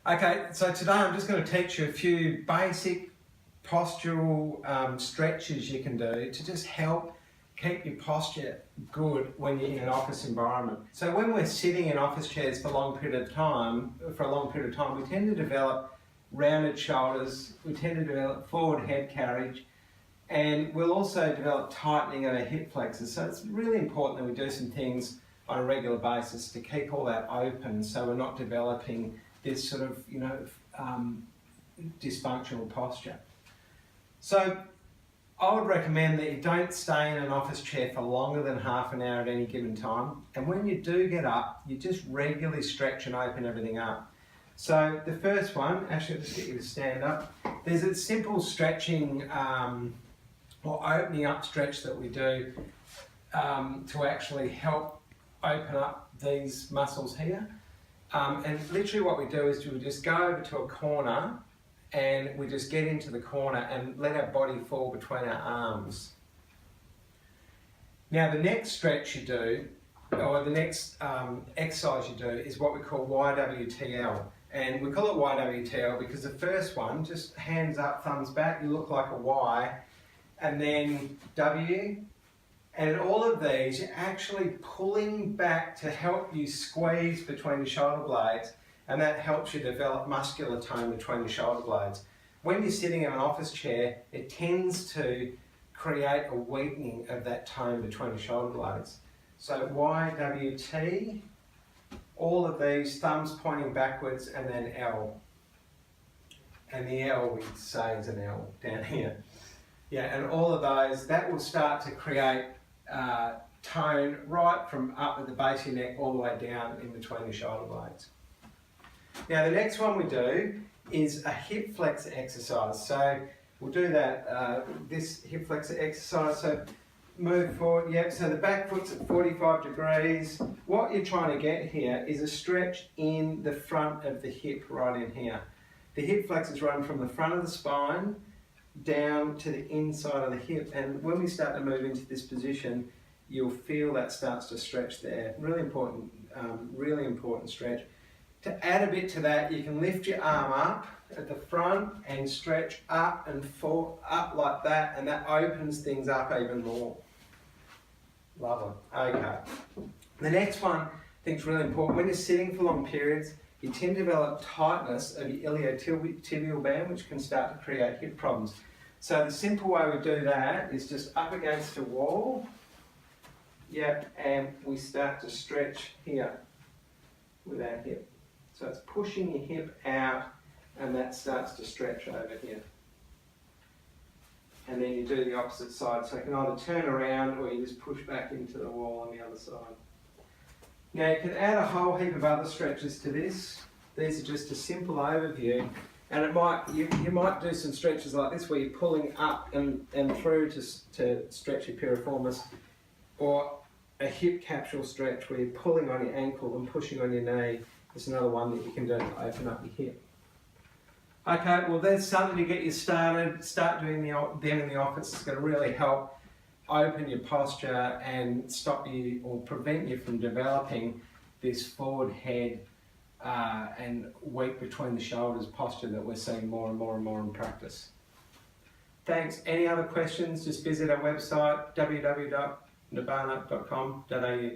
Okay, so today I'm just going to teach you a few basic postural stretches you can do to just help keep your posture good when you're in an office environment. So when we're sitting in office chairs for a long period of time, we tend to develop rounded shoulders, we tend to develop forward head carriage, and we'll also develop tightening of our hip flexors. So it's really important that we do some things on a regular basis to keep all that open so we're not developing this sort of, dysfunctional posture. So I would recommend that you don't stay in an office chair for longer than half an hour at any given time. And when you do get up, you just regularly stretch and open everything up. So the first one, actually I'll just get you to stand up. There's a simple stretching or opening up stretch that we do to actually help open up these muscles here. And literally what we do is we just go over to a corner and we just get into the corner and let our body fall between our arms. Now the next stretch you do, or the next exercise you do, is what we call YWTL. And we call it YWTL because the first one, just hands up, thumbs back, you look like a Y, and then W. And in all of these, you're actually pulling back to help you squeeze between the shoulder blades, and that helps you develop muscular tone between the shoulder blades. When you're sitting in an office chair, it tends to create a weakening of that tone between the shoulder blades. So YWT, all of these, thumbs pointing backwards, and then L. And the L we say is an L down here. Yeah, and all of those, that will start to create tone right from up at the base of your neck all the way down in between the shoulder blades. Now the next one we do is a hip flexor exercise. So we'll do that, this hip flexor exercise. So move forward, yep, so the back foot's at 45 degrees. What you're trying to get here is a stretch in the front of the hip right in here. The hip flexors run from the front of the spine down to the inside of the hip, and when we start to move into this position, you'll feel that starts to stretch there. Really important stretch. To add a bit to that, you can lift your arm up at the front and stretch up and fall up like that, and that opens things up even more. Lovely. Okay. The next one I think is really important. When you're sitting for long periods, you tend to develop tightness of your iliotibial band, which can start to create hip problems. So the simple way we do that is just up against a wall, yep, and we start to stretch here with our hip. So it's pushing your hip out, and that starts to stretch over here. And then you do the opposite side, so you can either turn around or you just push back into the wall on the other side. Now you can add a whole heap of other stretches to this. These are just a simple overview, and you might do some stretches like this where you're pulling up and through to stretch your piriformis, or a hip capsule stretch where you're pulling on your ankle and pushing on your knee. It's another one that you can do to open up your hip. Okay, well there's something to get you started. Start doing them in the office. It's going to really help open your posture and stop you or prevent you from developing this forward head and weak between the shoulders posture that we're seeing more and more in practice. Thanks. Any other questions, just visit our website www.nabana.com.au.